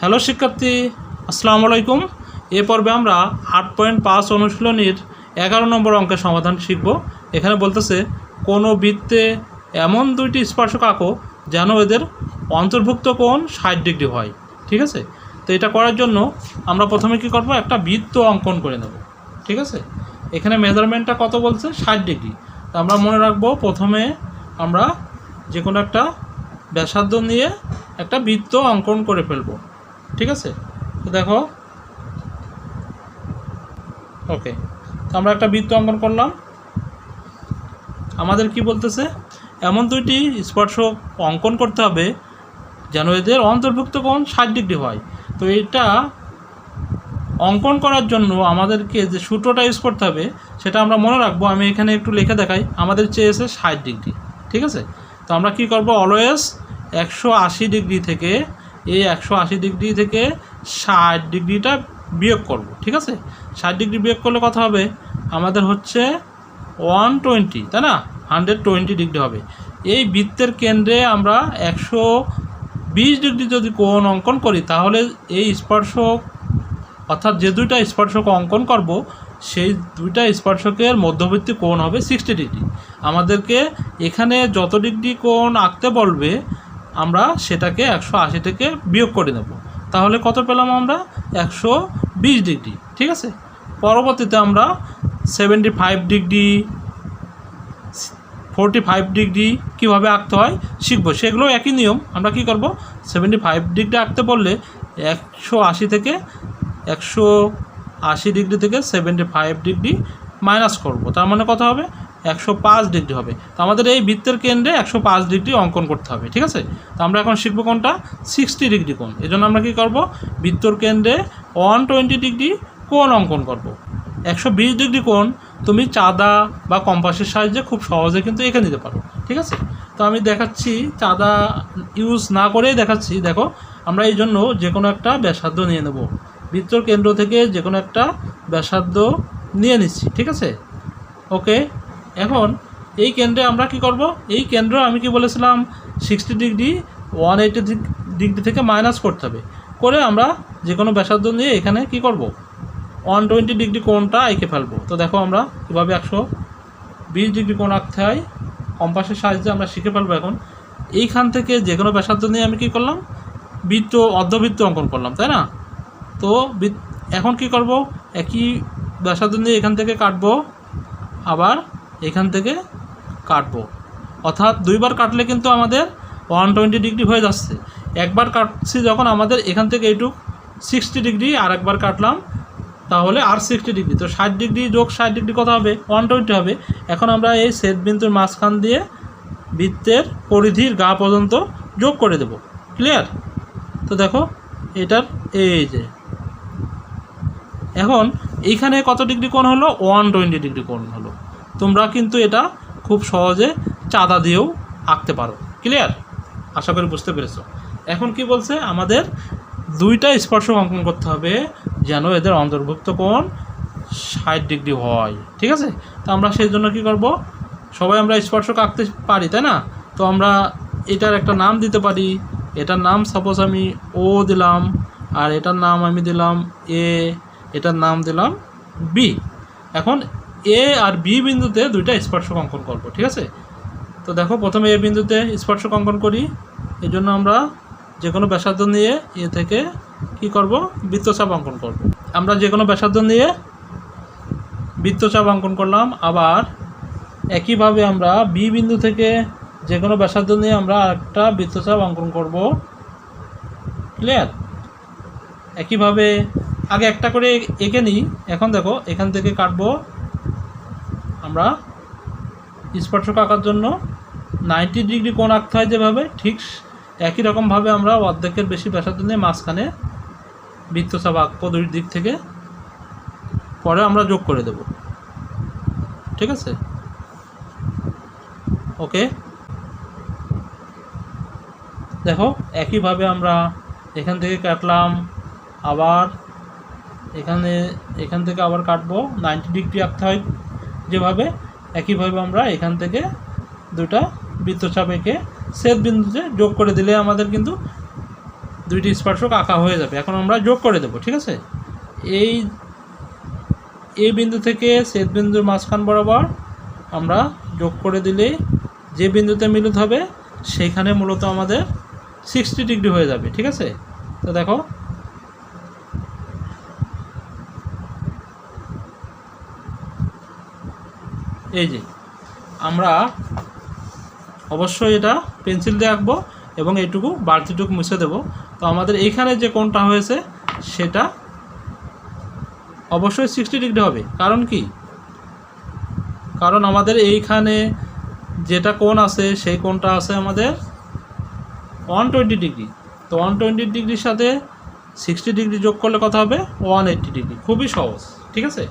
Hello শিক্ষার্থী, আসসালামু আলাইকুম। এ পর্বে আমরা 8.5 অনুশীলনীর 11 নম্বর অঙ্কের সমাধান শিখব। এখানে বলতেছে কোনো বৃত্তে এমন দুইটি স্পর্শক আঁকো যেন এদের অন্তর্ভুক্ত কোণ 60 ডিগ্রি হয়। ঠিক আছে, তো এটা করার জন্য আমরা প্রথমে কি করব, একটা বৃত্ত অঙ্কন করে নেব। ঠিক আছে, এখানে মেজারমেন্টটা কত বলছে, 60 ডিগ্রি। তো আমরা মনে রাখবো প্রথমে আমরা যে কোনো একটা ব্যাসার্ধ নিয়ে একটা বৃত্ত অঙ্কন করে ফেলবো। ঠিক আছে, তো দেখো, ওকে, তো আমরা একটা বৃত্ত অঙ্কন করলাম। আমাদের কি বলতেছে, এমন দুইটি স্পর্শক অঙ্কন করতে হবে যেন এদের অন্তর্ভুক্ত কোণ 60 ডিগ্রি হয়। তো এটা অঙ্কন করার জন্য আমাদেরকে যে সূত্রটা ইউজ করতে হবে সেটা আমরা মনে রাখবো। আমি এখানে একটু লিখে দেখাই। আমাদের চেয়েছে 60 ডিগ্রি। ঠিক আছে, তো আমরা কি করব, অলওয়েজ 180 ডিগ্রি থেকে এই 180 ডিগ্রি থেকে 60 ডিগ্রিটা বিয়োগ করব। ঠিক আছে, 60 ডিগ্রি বিয়োগ করলে কত হবে, আমাদের হচ্ছে 120, তাই না, 120 ডিগ্রি হবে। এই বৃত্তের কেন্দ্রে আমরা 120 ডিগ্রি যদি কোণ অঙ্কন করি তাহলে এই স্পর্শক, অর্থাৎ যে দুইটা স্পর্শক অঙ্কন করব সেই দুইটা স্পর্শকের মধ্যবর্তী কোণ হবে 60 ডিগ্রি। আমাদেরকে এখানে যত ডিগ্রি কোণ আঁকতে বলবে আমরা সেটাকে 180 থেকে বিয়োগ করে নেব। তাহলে কত পেলাম আমরা, 120 ডিগ্রি। ঠিক আছে, পরবর্তীতে আমরা 75 ডিগ্রি, 45 ডিগ্রি কীভাবে আঁকতে হয় শিখব। সেগুলো একই নিয়ম। আমরা কি করব, 75 ডিগ্রি আঁকতে বললে 180 থেকে 180 ডিগ্রি থেকে 75 ডিগ্রি মাইনাস করব, তার মানে কত হবে, 105 ডিগ্রি হবে। তো আমাদের এই বৃত্তের কেন্দ্রে 105 ডিগ্রি অঙ্কন করতে হবে। ঠিক আছে, তো আমরা এখন শিখব কোনটা, 60 ডিগ্রি কোণ। এই জন্য আমরা কী করব, বৃত্তর কেন্দ্রে 120 ডিগ্রি কোণ অঙ্কন করব। 120 ডিগ্রি কোণ তুমি চাঁদা বা কম্পাসের সাহায্যে খুব সহজে কিন্তু এঁকে নিতে পারো। ঠিক আছে, তো আমি দেখাচ্ছি, চাঁদা ইউজ না করেই দেখাচ্ছি। দেখো, আমরা এই জন্য যে কোনো একটা ব্যাসার্ধ নিয়ে নেব। বৃত্তর কেন্দ্র থেকে যে কোনো একটা ব্যাসার্ধ নিয়ে নিচ্ছি। ঠিক আছে, ওকে। এখন এই কেন্দ্রে আমরা কি করব, এই কেন্দ্র আমি কি বলেছিলাম, 60 ডিগ্রি 180 ডিগ্রি থেকে মাইনাস করতে হবে। করে আমরা যে কোনো ব্যাসার্ধ নিয়ে এখানে কি করব, 120 ডিগ্রি কোণটা এঁকে ফেলবো। তো দেখো আমরা কীভাবে 120 ডিগ্রি কোণ আঁকতে হয় কম্পাসের সাহায্যে আমরা শিখে ফেলবো। এখন এইখান থেকে যে কোনো ব্যাসার্ধ নিয়ে আমি কি করলাম, বৃত্ত, অর্ধবৃত্ত অঙ্কন করলাম, তাই না। তো এখন কি করব, একই ব্যাসার্ধ নিয়ে এখান থেকে কাটবো, আবার এখান থেকে কাটবো, অর্থাৎ দুইবার কাটলে কিন্তু আমাদের 120 ডিগ্রি হয়ে যাচ্ছে। একবার কাটছি যখন আমাদের এখান থেকে এইটুক 60 ডিগ্রি, আর একবার কাটলাম তাহলে আর 60 ডিগ্রি। তো 60 ডিগ্রি যোগ 60 ডিগ্রি কত হবে, 120 হবে। এখন আমরা এই ছেদ বিন্দুর মাঝখান দিয়ে বৃত্তের পরিধির গা পর্যন্ত যোগ করে দেব। ক্লিয়ার? তো দেখো এটার এই যে এখন এইখানে কত ডিগ্রি কোণ হলো, 120 ডিগ্রি কোণ হলো। তোমরা কিন্তু এটা খুব সহজে চাঁদা দিয়েও আঁকতে পারো। ক্লিয়ার? আশা করি বুঝতে পেরেছো। এখন কি বলছে, আমাদের দুইটা স্পর্শক অঙ্কন করতে হবে যেন এদের অন্তর্ভুক্ত কোণ 60 ডিগ্রি হয়। ঠিক আছে, তো আমরা সেই জন্য কী করব, সবাই আমরা স্পর্শক আঁকতে পারি, তাই না। তো আমরা এটার একটা নাম দিতে পারি। এটার নাম সাপোজ আমি ও দিলাম, আর এটার নাম আমি দিলাম এ, এটার নাম দিলাম বি। এখন এ আর বি বিন্দুতে দুইটা স্পর্শক অঙ্কন করব। ঠিক আছে, তো দেখো প্রথমে এ বিন্দুতে স্পর্শক অঙ্কন করি। এই জন্য আমরা যে কোনো ব্যাসার্ধ নিয়ে এ থেকে কি করব, বৃত্তচাপ অঙ্কন করব। আমরা যে কোনো ব্যাসার্ধ নিয়ে বৃত্তচাপ অঙ্কন করলাম। আবার একইভাবে আমরা বি বিন্দু থেকে যে কোনো ব্যাসার্ধ নিয়ে আমরা একটা বৃত্তচাপ অঙ্কন করব। ক্লিয়ার? একইভাবে আগে একটা করে এঁকে নিই। এখন দেখো এখান থেকে কাটবো। আমরা স্পর্শক আঁকার জন্য 90 ডিগ্রি কোণ আঁকতে হয় যেভাবে, ঠিক একই রকমভাবে আমরা অর্ধেকের বেশি ব্যাসার্ধ নিয়ে মাঝখানে বৃত্তচাপ আঁকবো দুই দিক থেকে, পরে আমরা যোগ করে দেব। ঠিক আছে, ওকে। দেখো একইভাবে আমরা এখান থেকে কাটলাম, আবার এখান থেকে আবার কাটবো। 90 ডিগ্রি আঁকতে হয় যেভাবে, একইভাবে আমরা এখান থেকে দুটা বৃত্তচাপ এঁকে ছেদ বিন্দুতে যোগ করে দিলে আমাদের কিন্তু দুইটি স্পর্শক আঁকা হয়ে যাবে। এখন আমরা যোগ করে দেবো, ঠিক আছে। এই বিন্দু থেকে ছেদ বিন্দুর মাঝখান বরাবর আমরা যোগ করে দিলেই যে বিন্দুতে মিলিত হবে সেইখানে মূলত আমাদের 60 ডিগ্রি হয়ে যাবে, ঠিক আছে। তো দেখো এই যে আমরা অবশ্যই এটা পেন্সিল দিয়ে আঁকবো এবং এইটুকু বাড়তিটুকু মুছে দেব। তো আমাদের এইখানে যে কোণটা হয়েছে সেটা অবশ্যই 60 ডিগ্রি হবে। কারণ কি? কারণ আমাদের এইখানে যেটা কোণ আছে সেই কোণটা আছে আমাদের 120 ডিগ্রি। তো 120 ডিগ্রির সাথে 60 ডিগ্রি যোগ করলে কত হবে? 180 ডিগ্রি। খুবই সহজ, ঠিক আছে।